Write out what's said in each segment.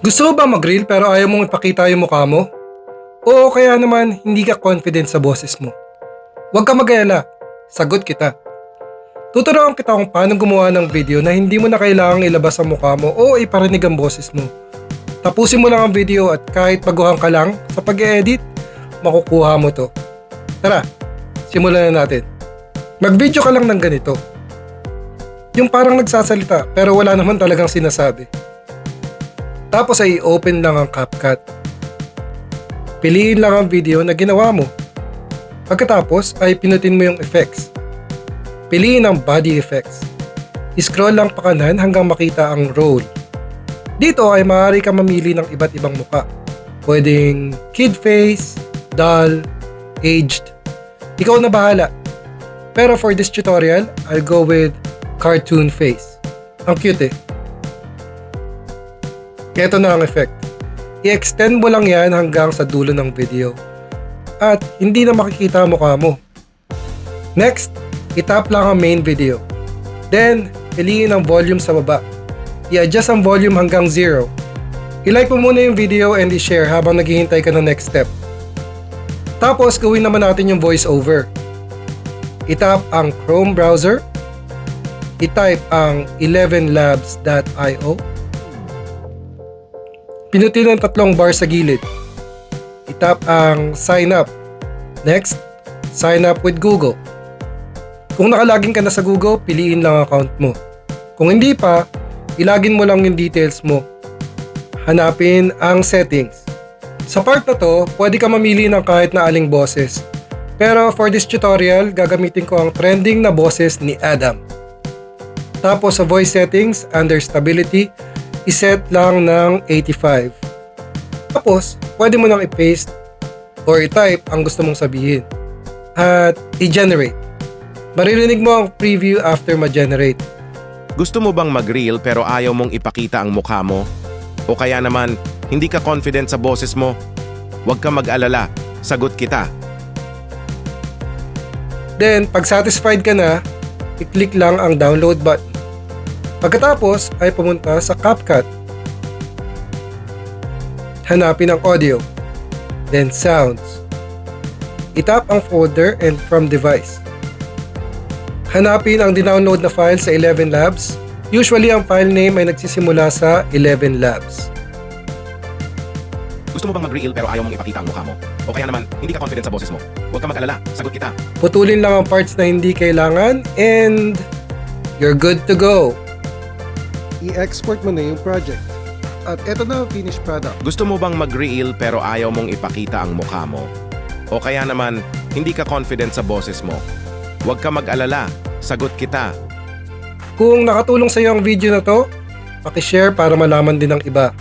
Gusto mo ba mag-reel pero ayaw mong ipakita yung mukha mo? O kaya naman hindi ka confident sa boses mo? Huwag ka mag-alala, sagot kita. Tuturuan kita kung paano gumawa ng video na hindi mo na kailangang ilabas ang mukha mo o iparinig ang boses mo. Tapusin mo lang ang video at kahit baguhan ka lang sa pag-edit, makukuha mo to. Tara, simulan na natin. Mag-video ka lang ng ganito. Yung parang nagsasalita pero wala naman talagang sinasabi. Tapos ay i-open lang ang CapCut. Piliin lang ang video na ginawa mo. Pagkatapos ay pinutin mo yung effects. Piliin ang body effects. I-scroll lang pa kanan hanggang makita ang roll. Dito ay maaari ka mamili ng iba't ibang muka. Pwedeng kid face, doll, aged. Ikaw na bahala. Pero for this tutorial, I'll go with cartoon face. Ang cute eh. Ito na ang effect. I-extend mo lang yan hanggang sa dulo ng video. At hindi na makikita ang mukha mo. Next, itap lang ang main video. Then, piliin ang volume sa baba. I-adjust ang volume hanggang 0. I-like mo muna yung video and i-share habang naghihintay ka ng next step. Tapos, gawin naman natin yung voice over. Itap ang Chrome browser. I-type ang 11labs.io. Pinutin ang 3 bar sa gilid. Itap ang sign up. Next, sign up with Google. Kung nakalagin ka na sa Google, piliin lang ang account mo. Kung hindi pa, ilagin mo lang yung details mo. Hanapin ang settings. Sa part na to, pwede ka mamili ng kahit na aling boses. Pero for this tutorial, gagamitin ko ang trending na boses ni Adam. Tapos sa voice settings, under stability, iset lang ng 85. Tapos, pwede mo nang i-paste or i-type ang gusto mong sabihin. At i-generate. Maririnig mo ang preview after ma-generate. Gusto mo bang mag-reel pero ayaw mong ipakita ang mukha mo? O kaya naman, hindi ka confident sa boses mo? Huwag ka mag-alala, sagot kita. Then, pag satisfied ka na, i-click lang ang download button. Pagkatapos ay pumunta sa CapCut. Hanapin ang audio. Then sounds. Itap ang folder and from device. Hanapin ang dinownload na file sa 11labs. Usually ang file name ay nagsisimula sa 11labs. Gusto mo bang mag-reel pero ayaw mong ipakita ang mukha mo? O kaya naman, hindi ka confident sa boses mo? Huwag ka mag-alala, sagot kita. Putulin lang ang parts na hindi kailangan and you're good to go. I-export mo na yung project. At eto na ang finished product. Gusto mo bang mag-reel pero ayaw mong ipakita ang mukha mo? O kaya naman, hindi ka confident sa boses mo? Huwag ka mag-alala, sagot kita. Kung nakatulong sa iyo ang video na to, paki-share para malaman din ng iba.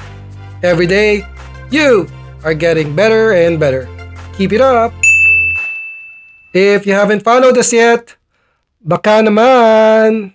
Every day, you are getting better and better. Keep it up! If you haven't followed us yet, baka naman!